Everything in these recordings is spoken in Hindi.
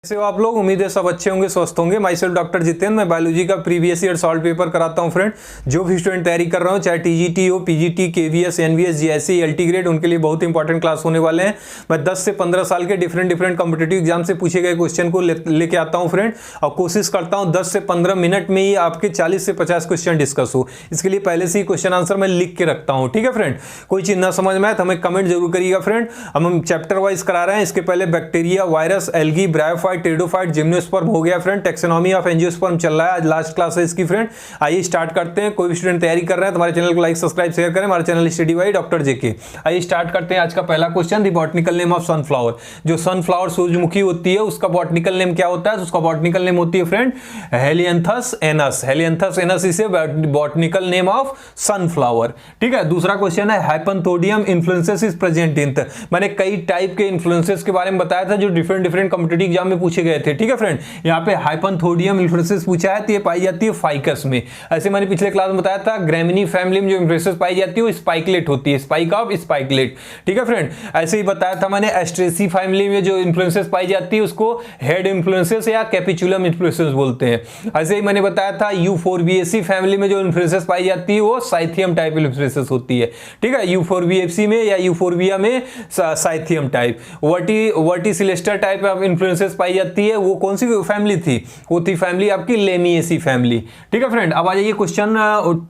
कैसे हो आप लोग। उम्मीद है सब अच्छे होंगे, स्वस्थ होंगे। माई सेल्फ डॉक्टर जितेंद्र, मैं बायोलॉजी का प्रीवियस ईयर सॉल्व पेपर कराता हूं फ्रेंड। जो भी स्टूडेंट तैयारी कर रहा हूं, चाहे टीजीटी हो, PGT, KVS, NVS, GSE, LT grade, उनके लिए बहुत इंपॉर्टेंट क्लास होने वाले हैं। मैं 10 से 15 साल के डिफरेंट कॉम्पिटेटिव एग्जाम से पूछे गए क्वेश्चन को लेके आता हूँ फ्रेंड, और कोशिश करता हूँ 10 से 15 मिनट में ही आपके 40 से 50 क्वेश्चन डिस्कस हो। इसके लिए पहले से ही क्वेश्चन आंसर मैं लिख के रखता हूँ, ठीक है फ्रेंड। कोई चीज ना समझ में आए तो हमें कमेंट जरूर करिएगा फ्रेंड। हम चैप्टर वाइज करा रहे हैं। इसके पहले bacteria, virus, algae, bryophyte, pteridophyte, gymnosperm हो गया फ्रेंड। टैक्सोनॉमी ऑफ एंजियोस्पर्म चल रहा है, आज लास्ट क्लास है इसकी फ्रेंड। आइए स्टार्ट करते हैं। कोई भी स्टूडेंट तैयारी कर रहे हैं तो हमारे चैनल को लाइक, सब्सक्राइब, शेयर करें। हमारे चैनल स्टडी बाय डॉक्टर जेके। आइए स्टार्ट करते हैं आज का पहला question. The botanical name of sunflower. जो सनफ्लावर सूरजमुखी होती है उसका बॉटनिकल नेम क्या होता है? उसका बॉटनिकल नेम होती है friend Helianthus anus. Helianthus anus is botanical name of sunflower, ठीक है। दूसरा क्वेश्चन है हाइपंथोडियम इन्फ्लुएंसेस इज प्रेजेंट इन। मैंने कई टाइप के इन्फ्लुएंसेस के बारे में बताया था जो डिफरेंट कॉम्पिटिटिव एग्जाम में पूछे गए थे, ठीक है फ्रेंड। यहाँ पे हाइपंथोडियम इन्फ्लुएंसेस पूछा है तो ये पाई जाती है फाइकस में। ऐसे मैंने पिछले क्लास में बताया था ग्रेमिनी फैमिली में जो इन्फ्लुएंसेस पाई जाती है वो स्पाइकलेट होती है, स्पाइक ऑफ स्पाइकलेट, ठीक है फ्रेंड। ऐसे ही बताया था मैंने एस्ट्रेसी फैमिली में जो इन्फ्लुएंसेस पाई जाती है उसको हेड इन्फ्लुएंसेस या कैपिचुलम इन्फ्लुएंसेस बोलते हैं। ऐसे ही मैंने बताया था यूफोरबिएसी फैमिली में जो इन्फ्लुएंसेस पाई जाती है वो साइथियम टाइप इन्फ्लुएंसेस होती है, ठीक है। यूफोरबिएसी में या यूफोरबिया में cyathium type. Verticillaster type of influences पाई जाती है, वो कौन सी फैमिली थी? वो थी फैमिली आपकी लेमिएसी फैमिली, ठीक है फ्रेंड। अब आ जाइए क्वेश्चन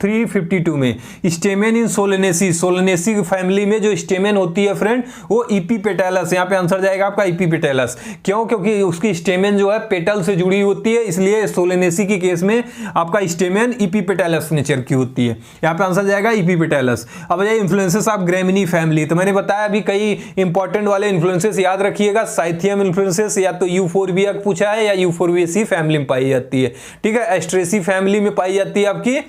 352 में। स्टेमेन इन सोलेनेसी। सोलेनेसी फैमिली में जो स्टेमेन होती है फ्रेंड वो इपीपेटैलस। यहाँ पे आंसर जाएगा आपका इपीपेटैलस। क्यों? क्योंकि उसकी स्टेमेन जो है पेटल से जुड़ी होती है, इसलिए सोलेनेसी की केस में आपका स्टेमेन इपीपेटैलस नेचर की होती है। यहाँ पे आंसर जाएगा इपीपेटैलस। अब जाइए इन्फ्लुएंसेस ऑफ ग्रेमिनी फैमिली। तो मैंने बताया अभी कई इंपॉर्टेंट वाले इन्फ्लुएंसेस याद रखिएगा। साइथियम इन्फ्लुएंसेस या तो यूफोरबिया पूछा है या यूफोरबिएसी फैमिली में पाई जाती है, ठीक है। एस्ट्रेसी फैमिली में पाई जाती है आपकी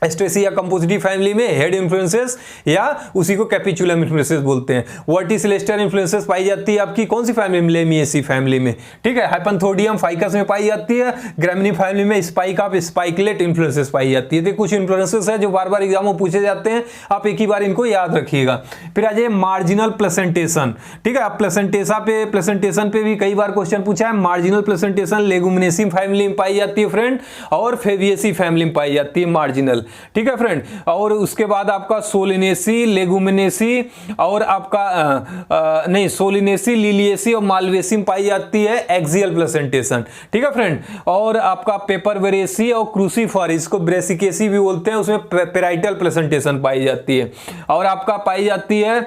एस्ट्रेसी या कंपोजिटिव फैमिली में हेड इन्फ्लुएंसेस या उसी को कैपिचुलम इन्फ्लुएंसेस बोलते हैं। वर्टिसिलेस्टर इन्फ्लुएंसेस पाई जाती है आपकी कौन सी फैमिली में? लेमिएसी फैमिली में, ठीक है। हाइपंथोडियम फाइकस में पाई जाती है। ग्रेमिनी फैमिली में स्पाइक ऑफ स्पाइकलेट इन्फ्लुएंसेस पाई जाती है। तो कुछ इन्फ्लुएंसेस है जो बार बार एग्जाम में पूछे जाते हैं, आप एक ही बार इनको याद रखिएगा। फिर आ जाइए मार्जिनल प्लेसेंटेशन, ठीक है। आप प्लेसेंटेशन पे भी कई बार क्वेश्चन पूछा है। मार्जिनल प्लेसेंटेशन लेगुमिनेसी फैमिली में पाई जाती है फ्रेंड, और फेविएसी फैमिली में पाई जाती है मार्जिनल, ठीक है फ्रेंड। और उसके बाद आपका सोलिनेसी, लेगुमिनेसी और आपका सोलिनेसी, लिलिएसी और मालवेसी में पाई जाती है एक्सियल प्लेसेंटेशन, ठीक है फ्रेंड। और आपका पेपरवेरेसी और क्रूसीफर, इसको ब्रेसिकेसी भी बोलते हैं, उसमें पेराइटल प्लेसेंटेशन पाई जाती है। और आपका पाई जाती है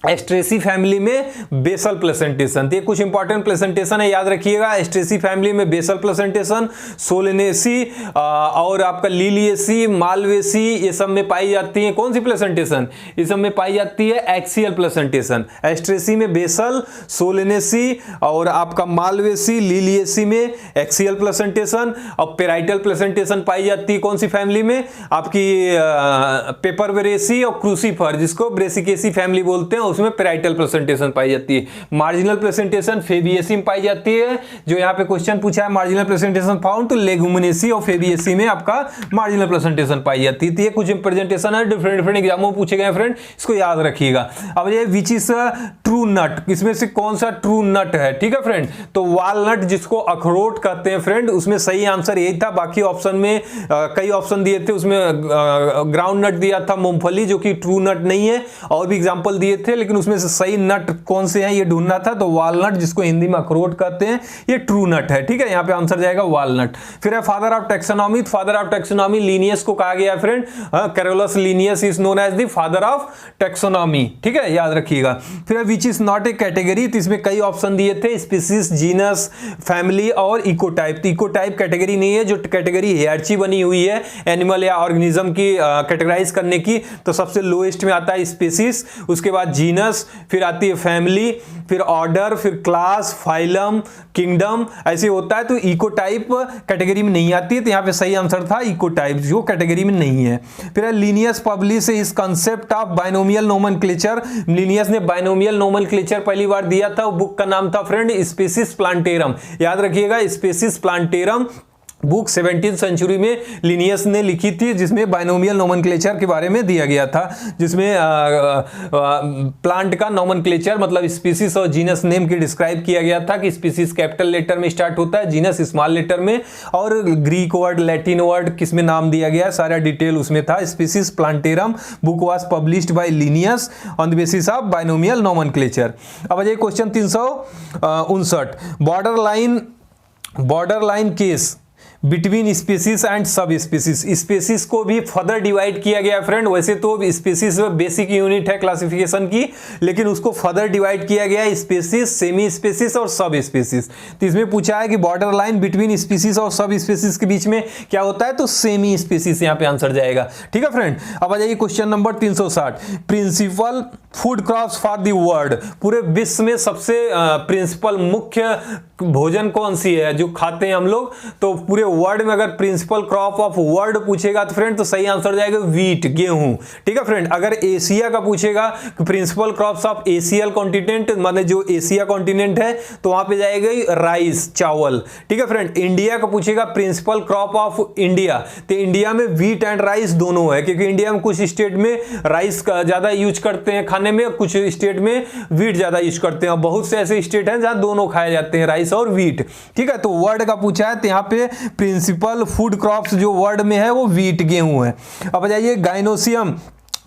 एस्ट्रेसी फैमिली में बेसल प्लेसेंटेशन। ये कुछ इंपॉर्टेंट प्लेसेंटेशन है, याद रखिएगा। एस्ट्रेसी फैमिली में बेसल प्लेसेंटेशन, सोलेनेसी और आपका लिलिएसी, मालवेसी, ये सब में पाई जाती है कौन सी प्लेसेंटेशन? इस सब में पाई जाती है एक्सियल प्लेसेंटेशन। एस्ट्रेसी में बेसल, सोलेनेसी और आपका मालवेसी, लिलिएसी में एक्सियल प्लेसेंटेशन, और पेराइटल प्लेसेंटेशन पाई जाती है कौन सी फैमिली में? आपकी पेपरवेरेसी और क्रूसीफर, जिसको ब्रेसिकेसी फैमिली बोलते हैं, उसमें पेराइटल प्लेसेंटेशन पाई जाती है। मार्जिनल प्लेसेंटेशन फेबिएसी में पाई जाती है, जो यहाँ पे क्वेश्चन पूछा है मार्जिनल प्लेसेंटेशन फाउंड, तो लेगुमिनेसी और फेबिएसी में आपका मार्जिनल प्लेसेंटेशन पाई जाती है। तो ये कुछ प्रेजेंटेशन है, डिफरेंट एग्जामों में पूछे गए फ्रेंड, इसको याद रखिएगा। अब ये विच इज ट्रू नट, इसमें से कौन सा ट्रू नट है, ठीक है फ्रेंड? तो वालनट, जिसको अखरोट कहते हैं फ्रेंड, उसमें सही आंसर यही था। बाकी ऑप्शन में कई ऑप्शन दिए थे, उसमें ग्राउंड नट दिया था, मूंगफली, जो कि ट्रू नट नहीं है, और भी एग्जाम्पल दिए थे, लेकिन उसमें से सही नट कौन से हैं ये ढूंढना था। तो वालनट, जिसको हिंदी में अखरोट कहते हैं, ये ट्रू नट है, ठीक है। यहाँ पे आंसर जाएगा वालनट। फिर है father of taxonomy. Father of taxonomy Linnaeus को कहा गया है friend. Carolus Linnaeus is known as the father of taxonomy, ठीक है, याद रखिएगा। फिर है which is not a category. तो इसमें कई ऑप्शन दिए थे, स्पीसीज, जीनस, फैमिली और इकोटाइप। तो इकोटाइप कैटेगरी नहीं है, जो कैटेगरी हियरची बनी हुई है एनिमल या ऑर्गेनिज्म की कैटेगराइज करने की, तो सबसे लोएस्ट में आता है स्पीसीज, उसके बाद जीनस, फिर आती है फैमिली, फिर ऑर्डर, फिर क्लास, फाइलम, किंगडम, ऐसे होता है। तो इकोटाइप कैटेगरी में नहीं आती है, तो यहाँ पे सही आंसर था इकोटाइप, जो कैटेगरी में नहीं है। फिर लिनियस पब्लिश इस concept of binomial nomenclature. Linnaeus ने बाइनोमियल नोमेनक्लेचर पहली बार दिया था, बुक का नाम था फ्रेंड स्पीसीज प्लांटेरम, याद रखिएगा, Species Plantarum. Book 17th century में लिनियस ने लिखी थी, जिसमें बाइनोमियल नोमेनक्लेचर के बारे में दिया गया था, जिसमें प्लांट का नोमेनक्लेचर मतलब स्पीसीज और जीनस नेम की डिस्क्राइब किया गया था कि स्पीसीज कैपिटल लेटर में स्टार्ट होता है, जीनस स्मॉल लेटर में, और ग्रीक वर्ड लैटिन वर्ड किस में नाम दिया गया, सारा डिटेल उसमें था। Species Plantarum book was published by Linnaeus on the basis of binomial nomenclature. अब आ जाइए question 359, border line case between species and sub species. Species को भी फर्दर डिवाइड किया गया फ्रेंड, वैसे तो स्पीसीज बेसिक यूनिट है क्लासिफिकेशन की, लेकिन उसको फर्दर डिवाइड किया गया स्पीसीज, सेमी स्पीसीज और सब स्पीसीज। तो इसमें पूछा है कि बॉर्डर लाइन बिटवीन स्पीसीज और सब स्पीसीज के बीच में क्या होता है, तो सेमी स्पीसीज यहाँ पे आंसर जाएगा। ठीक है फ्रेंड, अब आ जाइए question number 360, principal food crops for the world. पूरे विश्व में सबसे प्रिंसिपल मुख्य भोजन कौन सी है जो खाते हैं हम लोग, तो पूरे वर्ल्ड में अगर प्रिंसिपल क्रॉप ऑफ वर्ल्ड पूछेगा तो फ्रेंड तो सही आंसर जाएगा वीट, गेहूं। ठीक है फ्रेंड, अगर एशिया का पूछेगा principal crops of Asian continent, मतलब जो एशिया कॉन्टिनेंट है, तो वहां पे जाएगा राइस, चावल। ठीक है फ्रेंड, इंडिया का पूछेगा प्रिंसिपल क्रॉप ऑफ इंडिया, तो इंडिया में वीट एंड राइस दोनों है, क्योंकि इंडिया में कुछ स्टेट में राइस का ज्यादा यूज करते हैं खाने में, कुछ स्टेट में वीट ज्यादा यूज करते हैं, बहुत से ऐसे स्टेट हैं जहां दोनों खाए जाते हैं, राइस और वीट। ठीक है, तो वर्ल्ड का पूछा है, तो यहाँ पे प्रिंसिपल फूड क्रॉप्स जो वर्ल्ड में है वो वीट, गेहूं है। अब जाइए गाइनोसियम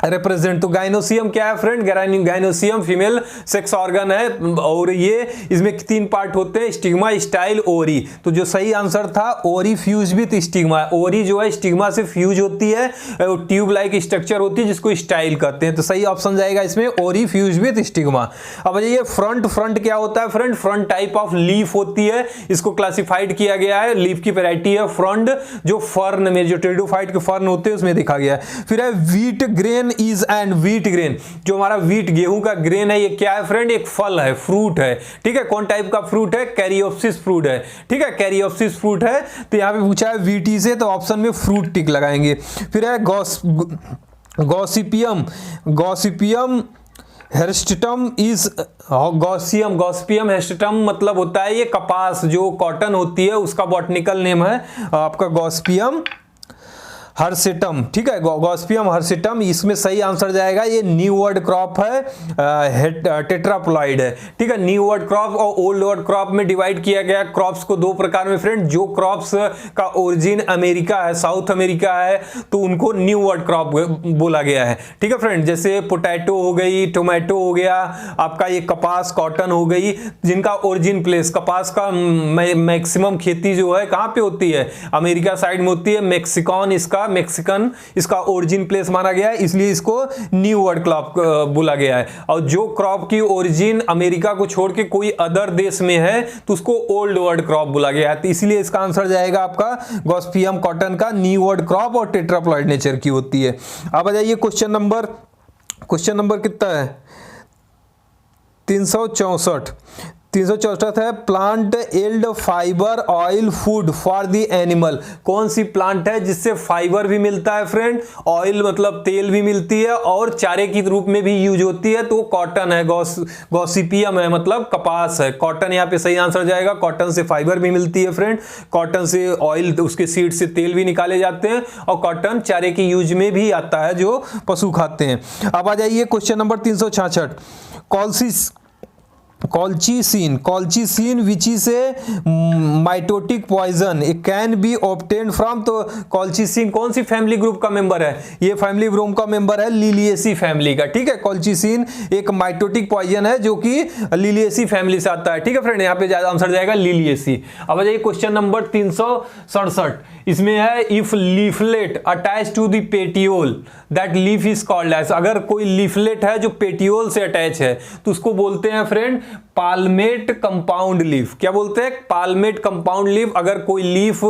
रिप्रेजेंट, तो गाइनोसियम क्या है friend, gynoecium female sex organ है, और ये इसमें 3 पार्ट होते हैं, स्टिग्मा, स्टाइल, ओरी। तो जो सही आंसर था ओरी फ्यूज विथ स्टिग्मा, ओरी जो है स्टिग्मा से फ्यूज होती है, ट्यूब लाइक स्ट्रक्चर होती है जिसको स्टाइल कहते हैं, तो सही ऑप्शन जाएगा इसमें ओरी फ्यूज विथ स्टिग्मा। अब ये फ्रंट क्या होता है friend, front type of leaf होती है, इसको क्लासिफाइड किया गया है, लीफ की वैरायटी है फ्रंट, जो फर्न में जो टेरिडोफाइट के फर्न होते हैं उसमें देखा गया है। फिर है wheat grain is and wheat grain, जो हमारा व्हीट गेहूं का ग्रेन है, ये क्या है फ्रेंड, एक फल है, फ्रूट है। ठीक है, कौन टाइप का फ्रूट है, कैरियोप्सिस फ्रूट है। ठीक है, कैरियोप्सिस फ्रूट है, तो यहां पे पूछा है व्हीटी से, तो ऑप्शन में फ्रूट टिक लगाएंगे। फिर है गॉसिपियम हेस्टिटम इज गॉसिपियम हेस्टिटम मतलब होता है ये कपास, जो कॉटन होती है उसका बॉटनिकल नेम है आपका गॉसिपियम हर्सिटम। ठीक है, गॉसिपियम हर्सिटम, इसमें सही आंसर जाएगा, ये न्यू वर्ड क्रॉप है, टेट्राप्लॉइड है। ठीक है, न्यू वर्ड क्रॉप और ओल्ड वर्ड क्रॉप में डिवाइड किया गया क्रॉप्स को 2 प्रकार में फ्रेंड, जो क्रॉप्स का ओरिजिन अमेरिका है, साउथ अमेरिका है, तो उनको न्यू वर्ड क्रॉप बोला गया है। ठीक है फ्रेंड, जैसे पोटैटो हो गई, टोमेटो हो गया, आपका ये कपास कॉटन हो गई, जिनका ओरिजिन प्लेस, कपास का मैक्सिमम खेती जो है कहां पे होती है, अमेरिका साइड में होती है, मेक्सिकन इसका ओरिजिन प्लेस माना गया है, इसलिए इसको न्यू वर्ड क्रॉप बोला गया है। और जो क्रॉप की ओरिजिन अमेरिका को छोड़ के कोई अदर देश में है तो उसको ओल्ड वर्ड क्रॉप बोला गया है, तो इसलिए इसका आंसर जाएगा आपका गॉसिपियम कॉटन का न्यू वर्ड क्रॉप और टेट्राप्लॉइड नेचर की होती है। अब आ जाइए क्वेश्चन नंबर कितना है, 364 है, plant yield fibre oil food for the animal. कौन सी प्लांट है जिससे फाइबर भी मिलता है फ्रेंड, ऑयल मतलब तेल भी मिलती है, और चारे के रूप में भी यूज होती है, तो कॉटन है, गॉसिपियम है, मतलब कपास है। कॉटन यहाँ पे सही आंसर जाएगा, कॉटन से फाइबर भी मिलती है फ्रेंड, कॉटन से ऑयल, उसके सीड से तेल भी निकाले जाते हैं, और कॉटन चारे के यूज में भी आता है जो पशु खाते हैं। अब आ जाइए question number 366, colchicine which is a mitotic poison, it can be obtained from, तो कॉल्चिसिन कौन सी फैमिली ग्रुप का मेंबर है, ये फैमिली ग्रुप का मेंबर है लिलिएसी फैमिली का। ठीक है, कॉल्चिसिन एक माइटोटिक पॉइजन है जो कि लिलिएसी फैमिली से आता है। ठीक है फ्रेंड, यहाँ पे आंसर जाएगा लिलिएसी। अब जाइए क्वेश्चन नंबर 367, इसमें है if leaflet attach to the petiole that leaf is called as, अगर कोई लीफलेट है जो पेटियोल से अटैच है तो उसको बोलते हैं फ्रेंड पाल्मेट कंपाउंड लीफ। क्या बोलते हैं, पाल्मेट कंपाउंड लीफ। अगर कोई लीफ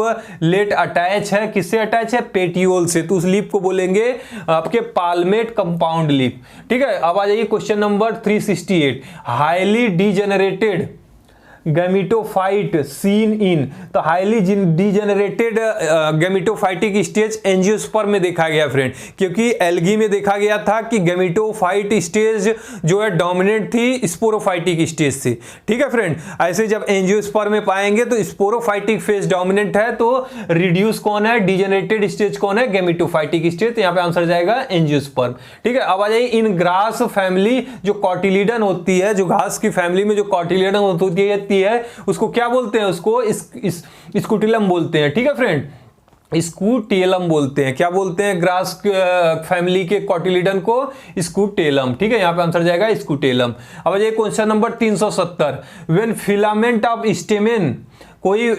लेट अटैच है, किससे अटैच है, पेटियोल से, तो उस लीफ को बोलेंगे आपके पाल्मेट कंपाउंड लीफ। ठीक है, अब आ जाइए question number 368, highly degenerated gametophyte seen in, तो highly degenerated gametophytic stage angiosperm में देखा गया फ्रेंड, क्योंकि एल्गी में देखा गया था कि गैमेटोफाइट स्टेज जो है डोमिनेंट थी स्पोरोफाइटिक स्टेज से। ठीक है फ्रेंड, ऐसे जब एंजियोस्पर्म में पाएंगे तो स्पोरोफाइटिक फेज डोमिनेंट है, तो रिड्यूस कौन है, डीजेनरेटेड स्टेज कौन है, गैमेटोफाइटिक स्टेज। तो यहां पे आंसर जाएगा एंजियोस्पर्म। ठीक है, अब आ जाइए इन ग्रास फैमिली जो कॉटिलीडन होती है, जो घास की फैमिली में जो कॉटिलीडन होती है उसको क्या बोलते हैं, उसको स्कूटिलम बोलते हैं। ठीक है फ्रेंड, स्कूटेलम बोलते हैं। क्या बोलते हैं, ग्रास फैमिली के कॉटिलीडन को स्कूटेलम। ठीक है, यहां पे आंसर जाएगा स्कूटेलम। अब ये question number 370, when filament of stamen, कोई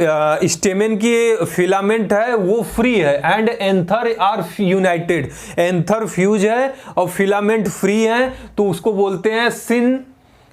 स्टेमेन की फिलामेंट है वो फ्री है and anther are united, anther fuse है और फिलामेंट फ्री है, तो उसको बोलते हैं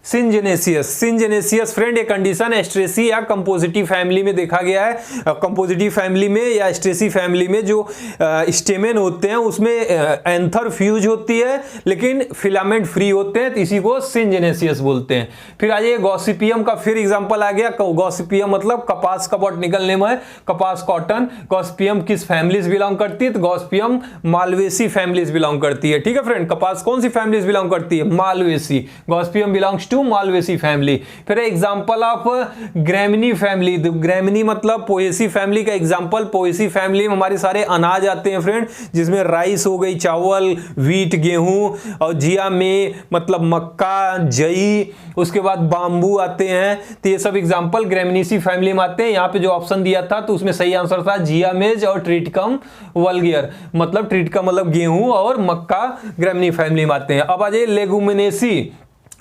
सिनजेनेसियस। सिनजेनेसियस फ्रेंड एक कंडीशन एस्ट्रेसी या कंपोजिटिव फैमिली में देखा गया है। कंपोजिटिव फैमिली में या एस्ट्रेसी फैमिली में जो स्टेमेन होते हैं उसमें एंथर फ्यूज होती है लेकिन फिलामेंट फ्री होते हैं, तो इसी को सिनजेनेसियस बोलते हैं। फिर आ जाइए गॉसिपियम का फिर एग्जांपल आ गया। गॉसिपियम मतलब कपास का बॉटनिकल नेम है, कपास कॉटन। गॉसिपियम किस फैमिलीज बिलोंग करती है, तो गॉसिपियम मालवेसी फैमिलीज बिलोंग करती है। ठीक है फ्रेंड, कपास कौन सी फैमिलीज बिलोंग करती है, Malvaceae. Gossypium belongs to Malvaceae family. फिर example of Gramineae family, Gramineae मतलब पोएसी फैमिली का एग्जांपल। पोएसी फैमिली में हमारे सारे अनाज आते हैं फ्रेंड, जिसमें राइस हो गई, चावल, व्हीट गेहूं, और जिया में मतलब मक्का, जई, उसके बाद बांबू आते हैं। तो ये सब एग्जांपल ग्रेमिनीसी फैमिली में आते हैं। यहाँ पे जो ऑप्शन दिया था तो उसमें सही आंसर था जिया मेज और ट्रिटिकम वल्गियर, मतलब ट्रिटिकम मतलब गेहूं और मक्का ग्रेमिनी फैमिली में आते हैं। अब आ जाइए लेगुमिनेसी,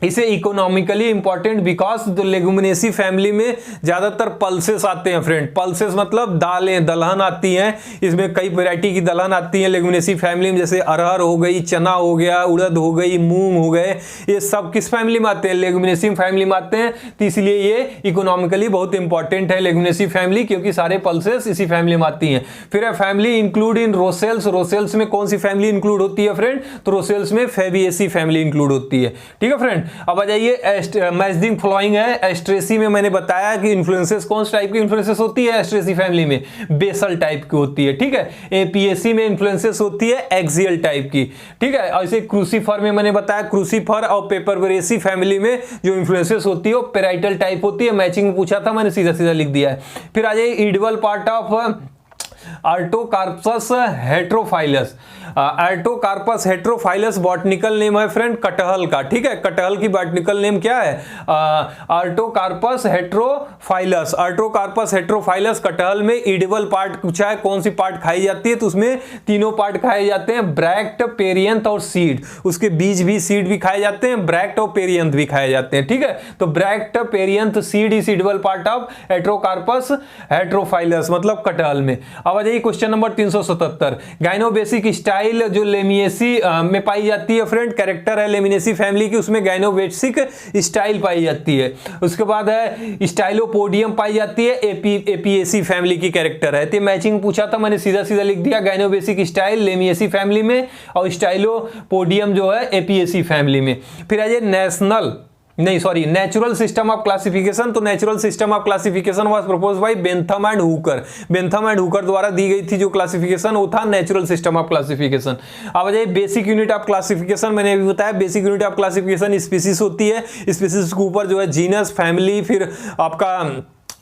इसे इकोनॉमिकली इंपॉर्टेंट बिकॉज तो लेगुमिनेसी फैमिली में ज्यादातर पल्सेस आते हैं फ्रेंड। पल्सेस मतलब दालें, दलहन आती हैं, इसमें कई वैरायटी की दलहन आती है लेगुमिनेसी फैमिली में, जैसे अरहर हो गई, चना हो गया, उड़द हो गई, मूंग हो गए, ये सब किस फैमिली में आते हैं, लेगुमिनेसी फैमिली में आते हैं। तो इसलिए ये इकोनॉमिकली बहुत इंपॉर्टेंट है लेगुमिनेसी फैमिली, क्योंकि सारे पल्सेस इसी फैमिली में आती हैं। फिर फैमिली इंक्लूड इन रोसेल्स, रोसेल्स में कौन सी फैमिली इंक्लूड होती है फ्रेंड, तो रोसेल्स में फेबिएसी फैमिली इंक्लूड होती है। ठीक है फ्रेंड, अब आ जाइए मैच फ्लोइंग है। एस्ट्रेसी में मैंने बताया कि इन्फ्लुएंसेस कौन सी टाइप की इन्फ्लुएंसेस होती है एस्ट्रेसी फैमिली में, बेसल टाइप की होती है। ठीक है, एपीएसी में इन्फ्लुएंसेस होती है एक्सियल टाइप की। ठीक है, ऐसे क्रूसीफर में मैंने बताया, क्रूसीफर और पेपरबोरेसी फैमिली में जो इन्फ्लुएंसेस होती है वो पेराइटल टाइप होती है। मैचिंग में पूछा था, मैंने सीधा सीधा लिख दिया है। फिर आ जाइए edible part of Artocarpus heterophyllus. Artocarpus heterophyllus botanical name है फ्रेंड कटहल का। ठीक है, कटहल की बॉटनिकल नेम क्या है, आर्टोकार्पस हेट्रोफाइलस। आर्टोकार्पस हेट्रोफाइलस कटहल में इडिबल पार्ट पूछा है, कौन सी पार्ट खाई जाती है, तो उसमें तीनों पार्ट खाए जाते हैं, ब्रैक्ट, पेरियंथ और सीड। उसके बीज भी, सीड भी खाए जाते हैं, ब्रैक्ट और पेरियंथ भी खाए जाते हैं। ठीक है, तो bract, perianth, seed is edible part of heterocarpus heterophyllus मतलब कटहल में। अब आ जाइए क्वेश्चन नंबर 377, गाइनोबेसिक स्टाइल जो लेमिनेसी में पाई जाती है फ्रेंड, कैरेक्टर है लेमिनेसी फैमिली की, उसमें गाइनोबेसिक स्टाइल पाई जाती है। उसके बाद है स्टाइलोपोडियम पाई जाती है, एपीएसी फैमिली की कैरेक्टर है। तो मैचिंग पूछा था, मैंने सीधा सीधा लिख दिया, गाइनोबेसिक स्टाइल लेमिनेसी फैमिली में और स्टाइलोपोडियम जो है एपीएसी फैमिली में। फिर आ जाइए नेचुरल सिस्टम ऑफ क्लासिफिकेशन। तो natural system of classification was proposed by Bentham and Hooker. Bentham and Hooker द्वारा दी गई थी जो क्लासिफिकेशन, वो था नेचुरल सिस्टम ऑफ क्लासिफिकेशन। अब आ जाइए बेसिक यूनिट ऑफ क्लासिफिकेशन, मैंने भी बताया basic unit of classification species होती है। स्पीसीज के ऊपर जो है जीनस, फैमिली, फिर आपका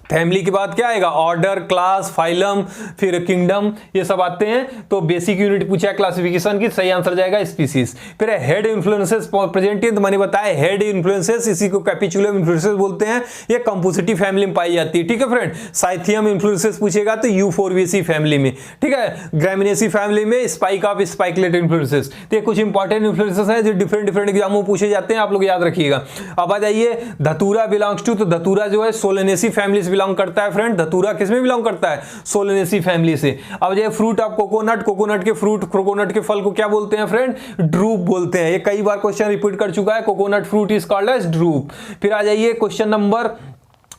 फैमिली के बाद क्या आएगा, ऑर्डर, क्लास, फाइलम, फिर किंगडम, ये सब आते हैं। तो बेसिक यूनिट पूछा है क्लासिफिकेशन की, सही आंसर जाएगा स्पीसीज। फिर हेड इन्फ्लुएंसेस प्रेजेंट है, तो मैंने बताया हेड इन्फ्लुएंसेस, इसी को कैपिचुलम इन्फ्लुएंसेस बोलते हैं, ये कंपोजिटिव फैमिली में पाई जाती है। ठीक है फ्रेंड, साइथियम इन्फ्लुएंसेस पूछेगा तो यूफोर्बिएसी फैमिली में। ठीक है, ग्रामिनेसी फैमिली में स्पाइक ऑफ स्पाइकलेट इन्फ्लुएंसेस। तो ये कुछ इंपॉर्टेंट इन्फ्लुएंसेस हैं जो डिफरेंट एग्जाम में पूछे जाते हैं, आप लोग याद रखिएगा। अब आ जाइए धतूरा बिलोंग्स टू, तो धतूरा जो है सोलेनेसी फैमिली से बिलोंग करता है फ्रेंड। धतूरा किसमें बिलोंग करता है, सोलेनेसी फैमिली से। अब जो फ्रूट ऑफ कोकोनट, कोकोनट के फ्रूट, कोकोनट के फल को क्या बोलते हैं फ्रेंड, ड्रूप बोलते हैं। ये कई बार क्वेश्चन रिपीट कर चुका है, coconut fruit is called as drupe. फिर आ जाइए क्वेश्चन नंबर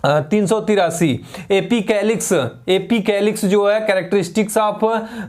383 एपीकैलिक्स जो है characteristics of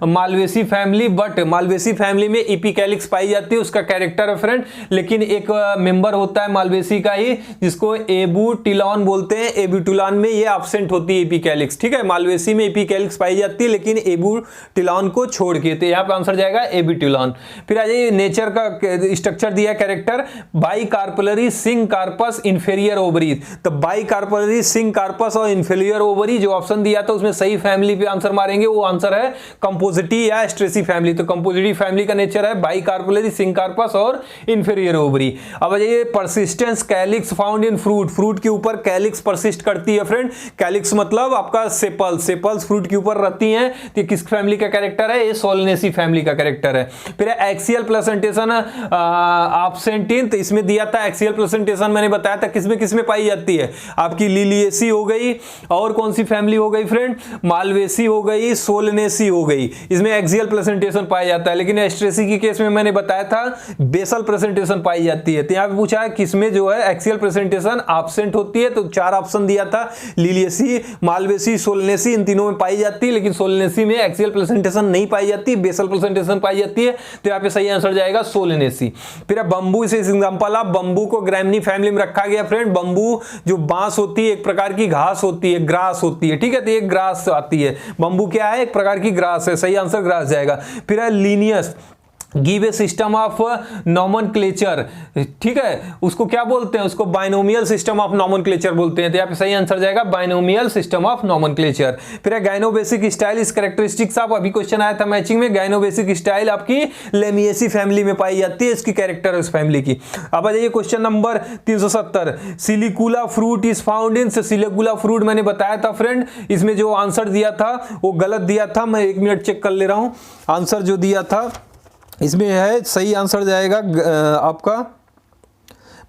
Malvaceae family, but Malvaceae family में एपीकैलिक्स पाई जाती है, उसका कैरेक्टर है फ्रेंड, लेकिन एक मेंबर होता है मालवेसी का ही जिसको एबूटिलॉन बोलते हैं, एबूटिलॉन में ये एब्सेंट होती है एपीकैलिक्स, ठीक है। मालवेसी में एपीकैलिक्स पाई जाती है लेकिन एबूटिलॉन को छोड़ के, तो यहाँ पे आंसर जाएगा एबूटिलॉन। फिर आ जाइए नेचर का स्ट्रक्चर दिया character, bicarpellary syncarpous inferior ovary, तो बाइकार्पलरी सिंक कार्पस और इंफेरियर ओवरी जो ऑप्शन दिया था उसमें सही फैमिली पे आंसर मारेंगे, वो आंसर है कंपोजिटी या स्ट्रेसी फैमिली, तो कंपोजिटी फैमिली का नेचर है बाइकार्पलरी सिंक कार्पस और इंफेरियर ओवरी। अब ये persistence calyx found in fruit, fruit के ऊपर कैलिक्स परसिस्ट करती है फ्रेंड, कैलिक्स मतलब आपका सेपल्स फ्रूट के ऊपर रहती हैं, तो किस फैमिली का कैरेक्टर है, ये सोलनेसी फैमिली का कैरेक्टर है। फिर एक्सियल प्लेसेंटेशन एब्सेंटिन, तो इसमें दिया था एक्सियल प्लेसेंटेशन, मैंने बताया था किसमें पाई जाती है, आपकी लिलिएसी हो गई, और कौन सी फैमिली हो गई फ्रेंड, मालवेसी हो गई, सोलनेसी हो गई, इसमें एक्सियल प्लेसेंटेशन पाया जाता है। लेकिन एस्ट्रेसी की केस में मैंने बताया था बेसल प्रेजेंटेशन पाई जाती है, तो यहां पे पूछा है किसमें जो है एक्सियल प्रेजेंटेशन एब्सेंट होती है, तो 4 ऑप्शन दिया था, लिलिएसी, मालवेसी, सोलनेसी, इन तीनों में पाई जाती है, लेकिन सोलनेसी में एक्सियल प्रेजेंटेशन नहीं पाई जाती, बेसल प्रेजेंटेशन पाई जाती है, तो यहाँ पे सही आंसर जाएगा सोलनेसी। फिर बंबू से एग्जांपल, आप बंबू को ग्रैमनी फैमिली में रखा गया फ्रेंड, बंबू जो बांस होती है एक प्रकार की घास होती है, ग्रास होती है, ठीक है, तो ये ग्रास आती है, बंबू क्या है, एक प्रकार की ग्रास है, सही आंसर ग्रास जाएगा। फिर है Linnaeus, give a system of nomenclature, ठीक है, उसको क्या बोलते हैं, उसको बाइनोमियल सिस्टम ऑफ नॉमेनक्लेचर बोलते हैं, तो यहाँ पे सही आंसर जाएगा बाइनोमियल सिस्टम ऑफ नॉमेनक्लेचर। फिर गाइनोबेसिक स्टाइल इस कैरेक्टरिस्टिक्स ऑफ, अभी क्वेश्चन आया था मैचिंग में, गाइनोबेसिक स्टाइल आपकी लेमिएसी फैमिली में पाई जाती है, इसकी कैरेक्टर है उस फैमिली की। अब आ जाइए question number 370, silicula fruit is found in, silicula fruit मैंने बताया था फ्रेंड, इसमें जो आंसर दिया था वो गलत दिया था, मैं 1 मिनट चेक कर ले रहा हूं, आंसर जो दिया था इसमें है, सही आंसर जाएगा आपका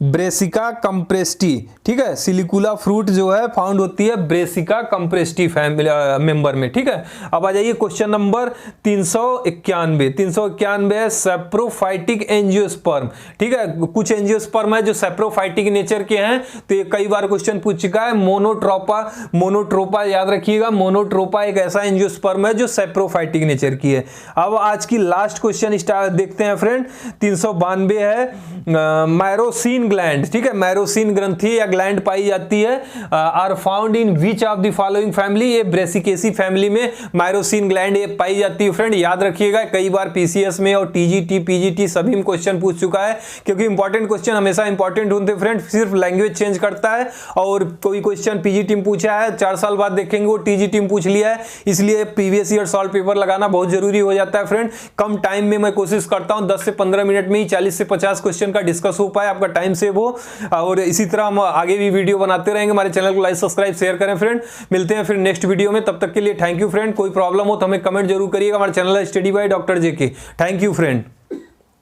ब्रेसिका कंप्रेस्टी, ठीक है, सिलिकुला फ्रूट जो है फाउंड होती है ब्रेसिका कंप्रेस्टी फैमिली मेंबर में, ठीक है। अब आ जाइए क्वेश्चन नंबर 391 है सेप्रोफाइटिक एंजियोस्पर्म, ठीक है, कुछ एंजियोस्पर्म है जो सेप्रोफाइटिक नेचर के हैं, तो ये कई बार क्वेश्चन पूछ चुका है। मोनोट्रोपा याद रखिएगा, मोनोट्रोपा एक ऐसा एंजियोस्पर्म है जो सेप्रोफाइटिक नेचर की है। अब आज की लास्ट क्वेश्चन देखते हैं फ्रेंड, 392 है मायरोसिन ग्लैंड, ठीक है, मैरोसिन ग्रंथि या ग्लैंड पाई जाती है, are found in which of the following family, ये ब्रेसिकेसी फैमिली में मैरोसिन ग्लैंड ये पाई जाती है फ्रेंड, याद रखिएगा, कई बार पीसीएस में और टीजीटी पीजीटी सभी में क्वेश्चन पूछ चुका है, क्योंकि इंपॉर्टेंट क्वेश्चन हमेशा इंपॉर्टेंट होते हैं फ्रेंड, सिर्फ लैंग्वेज चेंज करता है, और कोई क्वेश्चन पीजीटी में पूछा है 4 साल बाद देखेंगे वो टीजीटी में पूछ लिया है, इसलिए प्रीवियस ईयर सॉल्व पेपर लगाना बहुत जरूरी हो जाता है फ्रेंड। कम टाइम में मैं कोशिश करता हूं 10 से 15 मिनट में ही 40 से 50 क्वेश्चन का डिस्कस हो पाए, आपका टाइम सेव हो, और इसी तरह हम आगे भी वीडियो बनाते रहेंगे। हमारे चैनल को लाइक सब्सक्राइब शेयर करें फ्रेंड, मिलते हैं फिर नेक्स्ट वीडियो में, तब तक के लिए थैंक यू फ्रेंड। कोई प्रॉब्लम हो तो हमें कमेंट जरूर करिएगा, हमारे चैनल है study by doctor JK. Thank you friend.